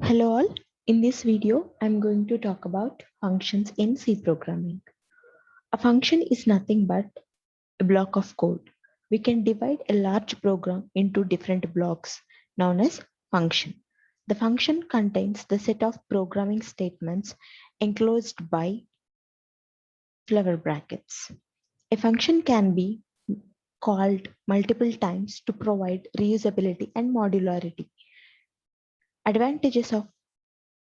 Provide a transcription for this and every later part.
Hello all, in this video I'm going to talk about functions in C programming. A function is nothing but a block of code. We can divide a large program into different blocks known as function. The function contains the set of programming statements enclosed by flower brackets. A function can be called multiple times to provide reusability and modularity. Advantages of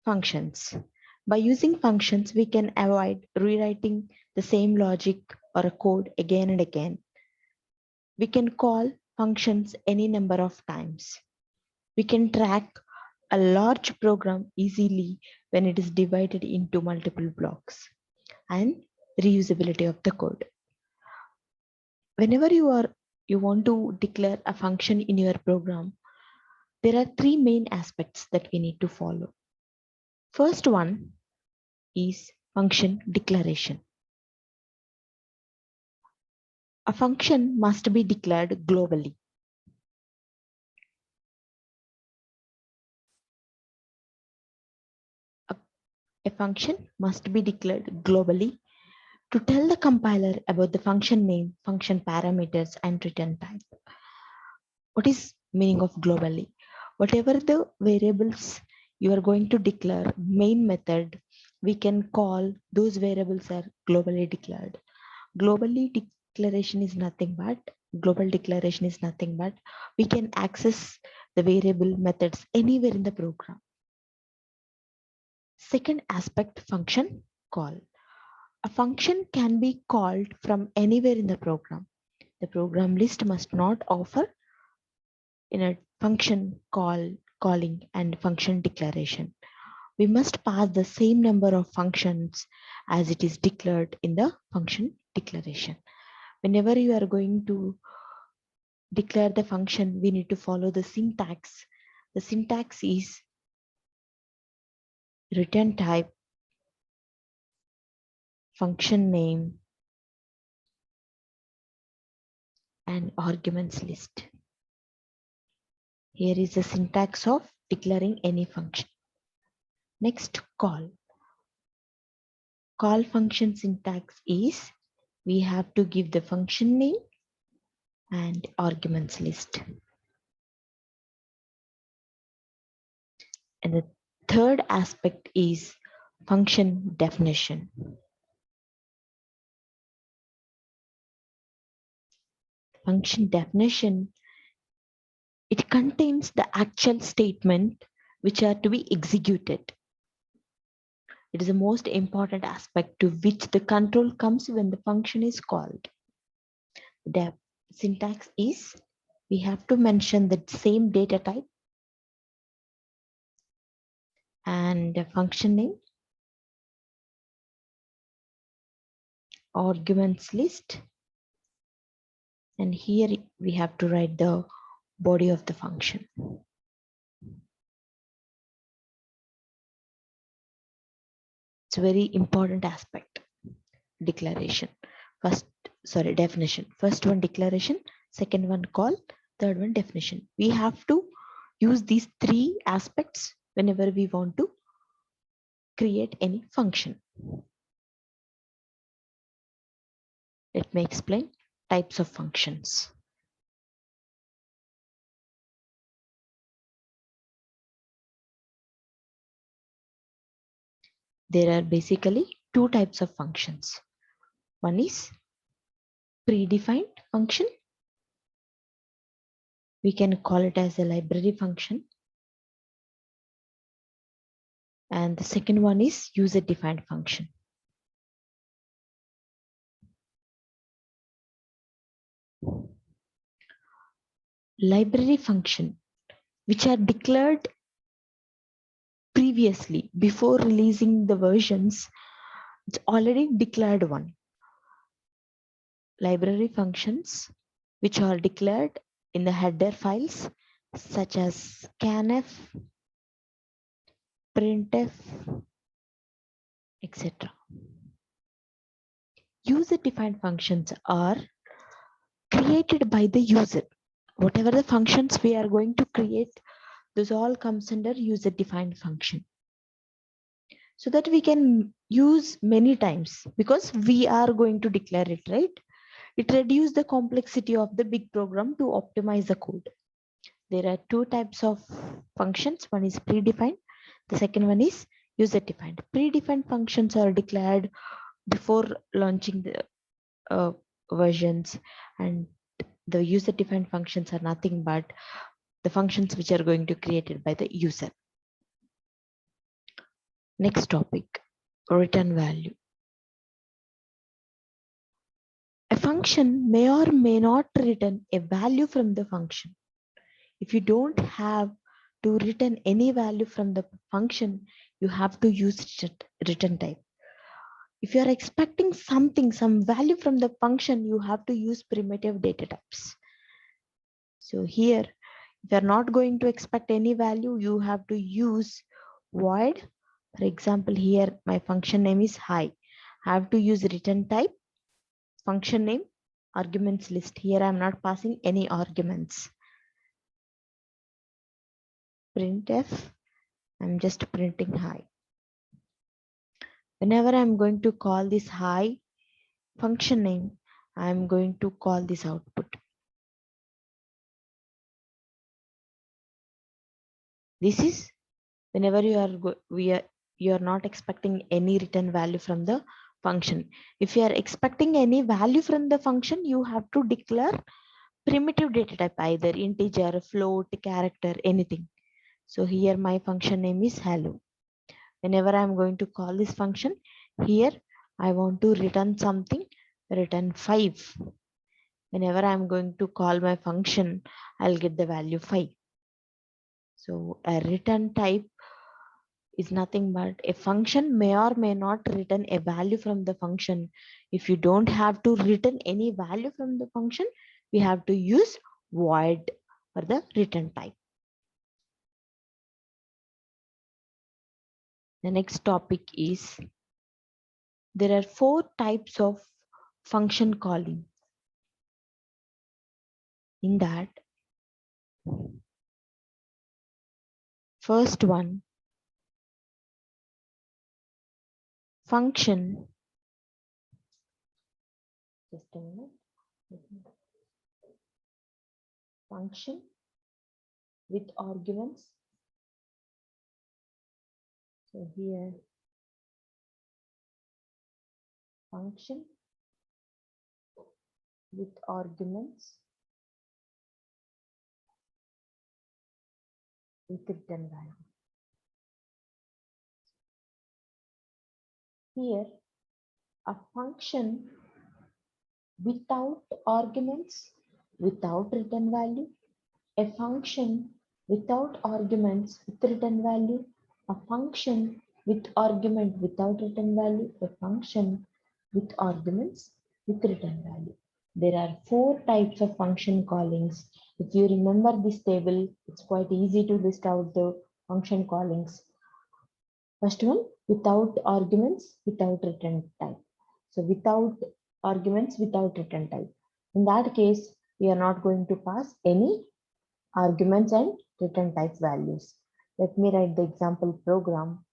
functions. By using functions, we can avoid rewriting the same logic or a code again and again. We can call functions any number of times. We can track a large program easily when it is divided into multiple blocks, and reusability of the code. Whenever you want to declare a function in your program, there are three main aspects that we need to follow. First one is function declaration. A function must be declared globally. A function must be declared globally to tell the compiler about the function name, function parameters, and return type. What is meaning of globally? Whatever the variables you are going to declare main method, we can call those variables are globally declared. Globally declaration is nothing but global declaration is nothing but we can access the variable methods anywhere in the program. Second aspect, function call. A function can be called from anywhere in the program. The program list must not offer in a function calling and function declaration. We must pass the same number of functions as it is declared in the function declaration. Whenever you are going to declare the function, we need to follow the syntax. The syntax is return type, function name, and arguments list. Here is the syntax of declaring any function. Next, call. Call function syntax is we have to give the function name and arguments list. And the third aspect is function definition. Function definition, it contains the actual statement which are to be executed. It is the most important aspect to which the control comes when the function is called. The syntax is we have to mention the same data type and the function name, arguments list, and here we have to write the body of the function. It's a very important aspect. Declaration. Definition. First one declaration, second one call, third one definition. We have to use these three aspects whenever we want to create any function. Let me explain types of functions. There are basically two types of functions. One is predefined function. We can call it as a library function. And the second one is user-defined function. Library function, which are declared previously before releasing the versions, it's already declared one. Library functions which are declared in the header files such as scanf, printf, etc. User-defined functions are created by the user. Whatever the functions we are going to create, Those all comes under user defined function. So that we can use many times because we are going to declare it, right? It reduces the complexity of the big program to optimize the code. There are two types of functions. One is predefined. The second one is user defined. Predefined functions are declared before launching the versions, and the user defined functions are nothing but the functions which are going to be created by the user. Next topic, return value. A function may or may not return a value from the function. If you don't have to return any value from the function, you have to use return type. If you are expecting something, some value from the function, you have to use primitive data types. So here, if you are not going to expect any value, you have to use void. For example, here my function name is hi. I have to use return type, function name, arguments list. Here I am not passing any arguments. Printf, I'm just printing hi. Whenever I'm going to call this hi function name, I'm going to call this output. This is whenever you are not expecting any return value from the function. If you are expecting any value from the function, you have to declare primitive data type, either integer, float, character, anything. So here my function name is hello. Whenever I'm going to call this function, here I want to return something, return 5. Whenever I'm going to call my function, I'll get the value 5. So a return type is nothing but a function may or may not return a value from the function. If you don't have to return any value from the function, we have to use void for the return type. The next topic is there are 4 types of function calling. In that, first one, function. Just a minute. Function with arguments. So here, function with arguments with return value. Here, a function without arguments, without return value, a function without arguments with return value, a function with argument without return value, a function with arguments with return value. There are 4 types of function callings. If you remember this table, it's quite easy to list out the function callings. First one, without arguments, without return type. So without arguments, without return type. In that case, we are not going to pass any arguments and return type values. Let me write the example program.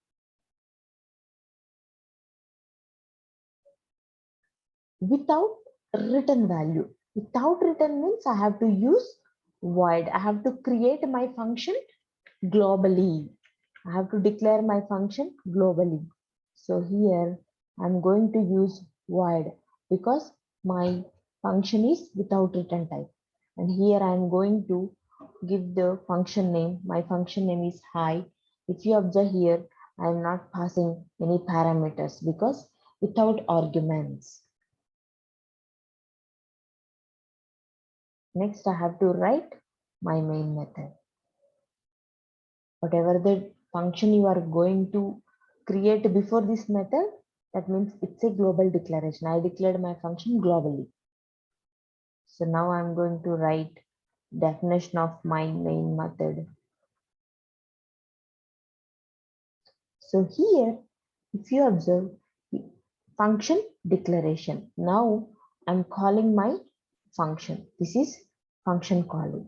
Without return value. Without return means I have to use void. I have to create my function globally. I have to declare my function globally. So here I'm going to use void because my function is without return type. And here I'm going to give the function name. My function name is hi. If you observe here, I'm not passing any parameters because without arguments. Next, I have to write my main method. Whatever the function you are going to create before this method, that means it's a global declaration. I declared my function globally. So now I'm going to write definition of my main method. So here, if you observe function declaration, now I'm calling my function. This is function calling.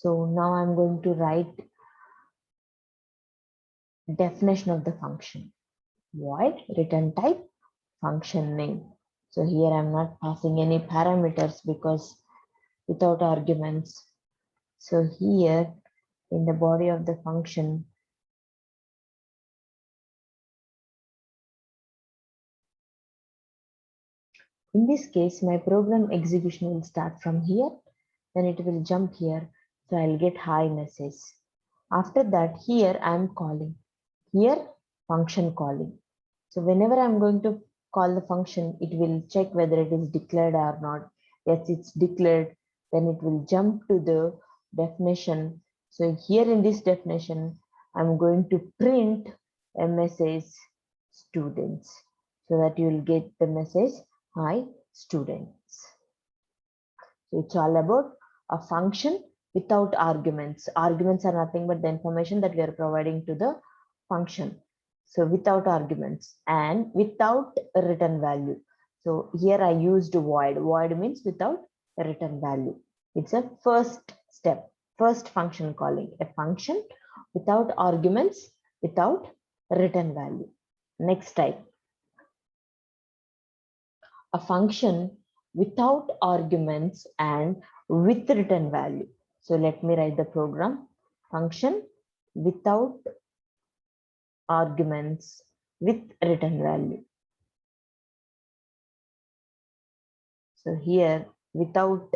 So now I'm going to write definition of the function. Void return type function name. So here I'm not passing any parameters because without arguments. So here in the body of the function, in this case, my program execution will start from here, then it will jump here. So I'll get hi message. After that, here I'm calling. Here function calling. So whenever I'm going to call the function, it will check whether it is declared or not. Yes, it's declared. Then it will jump to the definition. So here in this definition, I'm going to print a message students so that you will get the message hi students. So it's all about a function without arguments. Arguments are nothing but the information that we are providing to the function. So without arguments and without a return value. So here I used void. Void means without a return value. It's a first step, first function calling. A function without arguments, without return value. Next type. A function without arguments and with return value. So let me write the program. Function without arguments with return value. So here without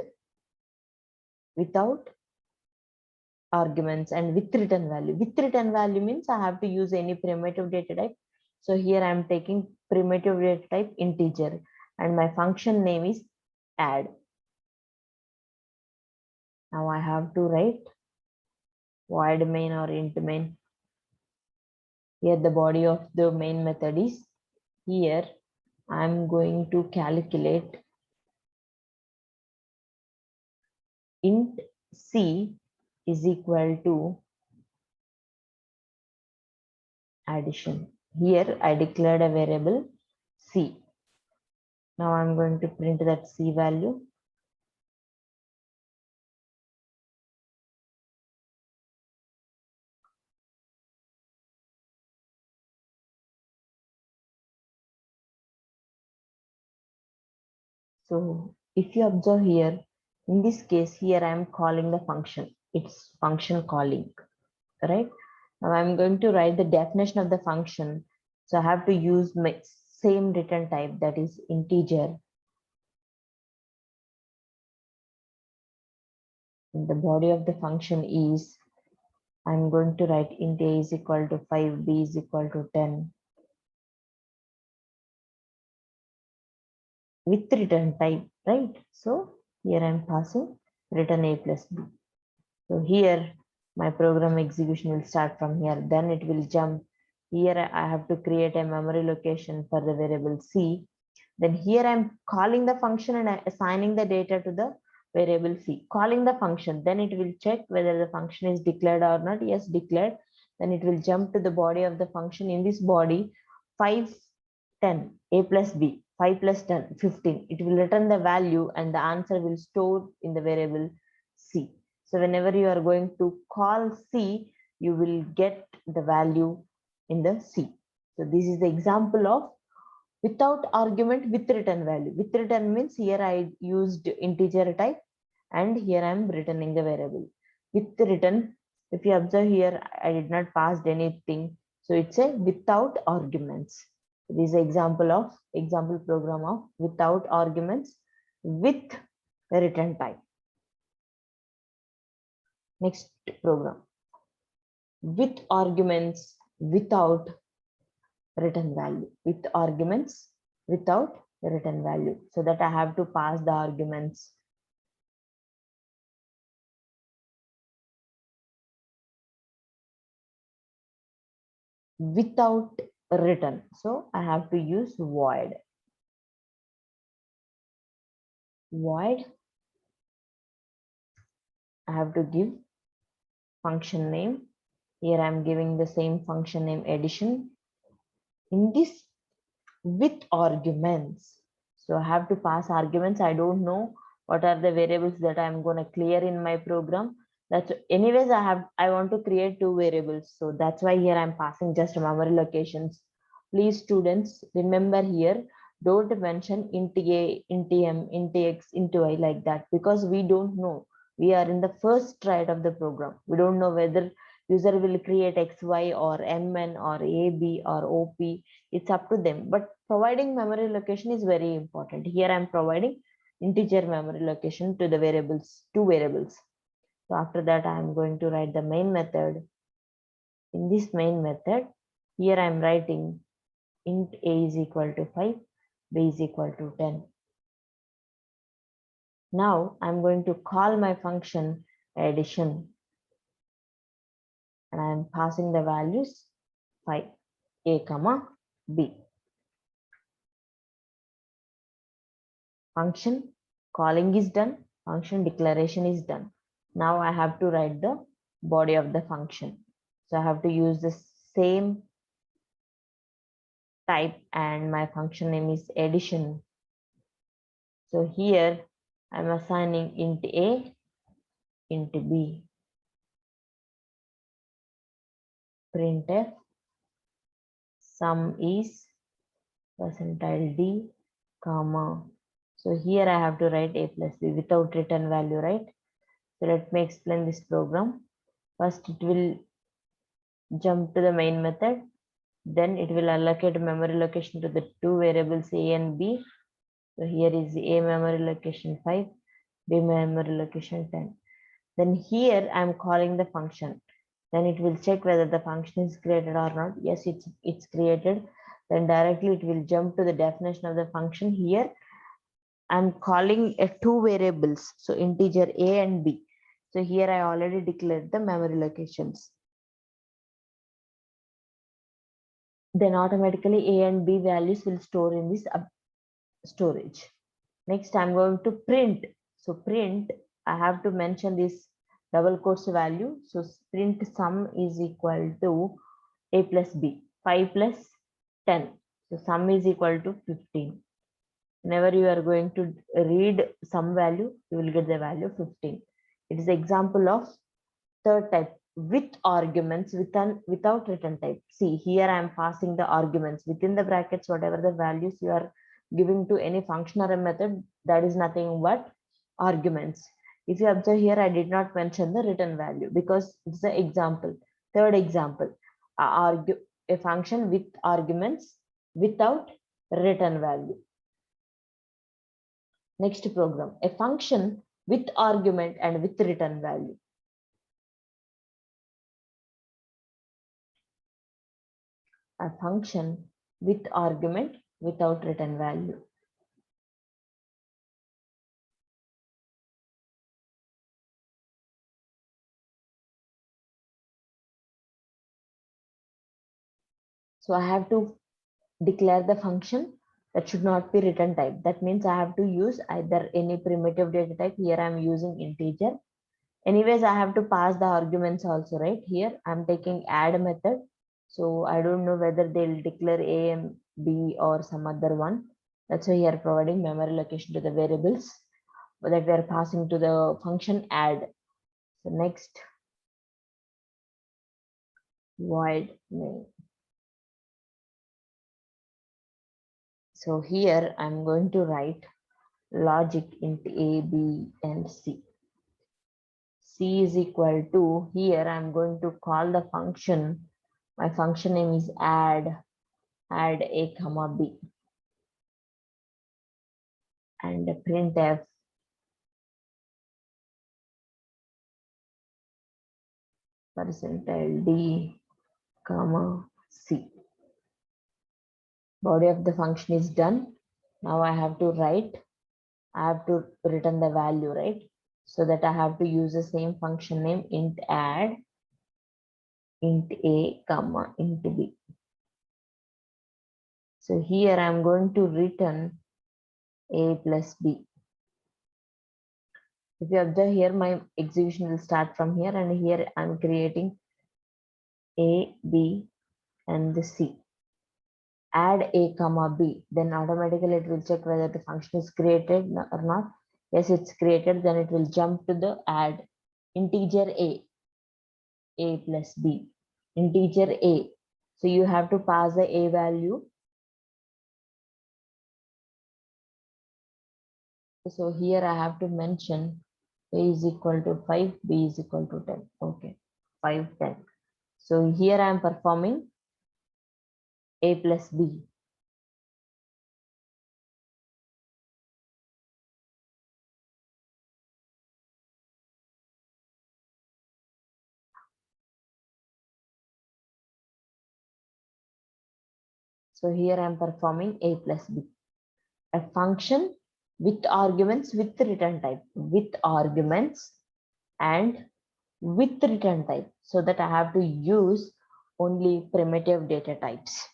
arguments and with return value. With return value means I have to use any primitive data type. So here I am taking primitive data type integer and my function name is add. Now I have to write void main or int main. Here the body of the main method is here. I'm going to calculate int c is equal to addition. Here I declared a variable c. Now I'm going to print that c value. So if you observe here, in this case, here I am calling the function. It's function calling, right? Now I'm going to write the definition of the function. So I have to use my same return type, that is integer. The body of the function is, I'm going to write int a is equal to 5, b is equal to 10. With return type, right? So here I'm passing return a plus b. So here my program execution will start from here, then it will jump. Here I have to create a memory location for the variable c. Then here I'm calling the function and assigning the data to the variable c. Calling the function, then it will check whether the function is declared or not. Yes, declared. Then it will jump to the body of the function. In this body, 5, 10, a plus b, 5 plus 10, 15. It will return the value and the answer will store in the variable c. So whenever you are going to call c, you will get the value in the c. So this is the example of without argument with return value. With return means here I used integer type and here I am returning the variable. With return, if you observe here, I did not pass anything. So it's a without arguments. This is an example program of without arguments with return type. Next program. With arguments without return value. With arguments without return value. So that I have to pass the arguments. Without return. So I have to use void. Void. I have to give function name. Here I'm giving the same function name addition. In this with arguments. So I have to pass arguments. I don't know what are the variables that I'm going to clear in my program. That's anyways, I want to create two variables. So that's why here I'm passing just memory locations. Please students, remember here, don't mention int a, int m, int x, int y like that, because we don't know. We are in the first try of the program. We don't know whether user will create xy or mn or ab or op. It's up to them. But providing memory location is very important. Here I'm providing integer memory location to the variables, two variables. So after that, I am going to write the main method. In this main method, here I am writing int a is equal to 5, b is equal to 10. Now I'm going to call my function addition, and I am passing the values 5, a comma b. Function calling is done, function declaration is done. Now I have to write the body of the function. So I have to use the same type, and my function name is addition. So here I'm assigning int a, int b, printf sum is percentile d, comma. So here I have to write a plus b without return value, right? So let me explain this program. First, it will jump to the main method. Then it will allocate memory location to the two variables a and b. So here is a memory location 5, b memory location 10. Then here I'm calling the function. Then it will check whether the function is created or not. Yes, it's created. Then directly it will jump to the definition of the function. Here I'm calling two variables, so integer a and b. So here I already declared the memory locations. Then automatically a and b values will store in this storage. Next I'm going to print. So print, I have to mention this double quotes value. So print sum is equal to a plus b, 5 plus 10. So sum is equal to 15. Whenever you are going to read some value, you will get the value 15. It is example of third type with arguments without return type. See, here I am passing the arguments within the brackets, whatever the values you are giving to any function or a method, that is nothing but arguments. If you observe here, I did not mention the return value because it's the example. Third example, a function with arguments without return value. Next program, a function with argument and with return value. A function with argument without return value. So I have to declare the function that should not be return type. That means I have to use either any primitive data type. Here I'm using integer. Anyways, I have to pass the arguments also, right? Here I'm taking add method. So I don't know whether they'll declare a and b or some other one. That's why here providing memory location to the variables that we are passing to the function add. So next, void main. So here I'm going to write logic into a, b, and c. C is equal to, here I'm going to call the function. My function name is add a comma b, and printf percentile d comma c. Body of the function is done. Now I have to return the value, right? So that I have to use the same function name int add int a comma int b. So here I'm going to return a plus b. If you observe here, my execution will start from here, and here I'm creating a, b, and the c. Add a comma b, then automatically it will check whether the function is created or not. Yes, it's created, then it will jump to the add integer a plus b, integer a. So you have to pass the a value. So here I have to mention a is equal to 5, b is equal to 10. Okay, 5, 10. So here I am performing a plus b. So here I am performing a plus b. A function with arguments with return type, with arguments and with return type, so that I have to use only primitive data types.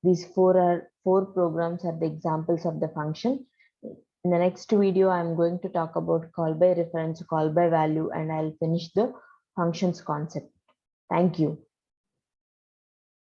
These four programs are the examples of the function. In the next video, I'm going to talk about call by reference, call by value, and I'll finish the functions concept. Thank you.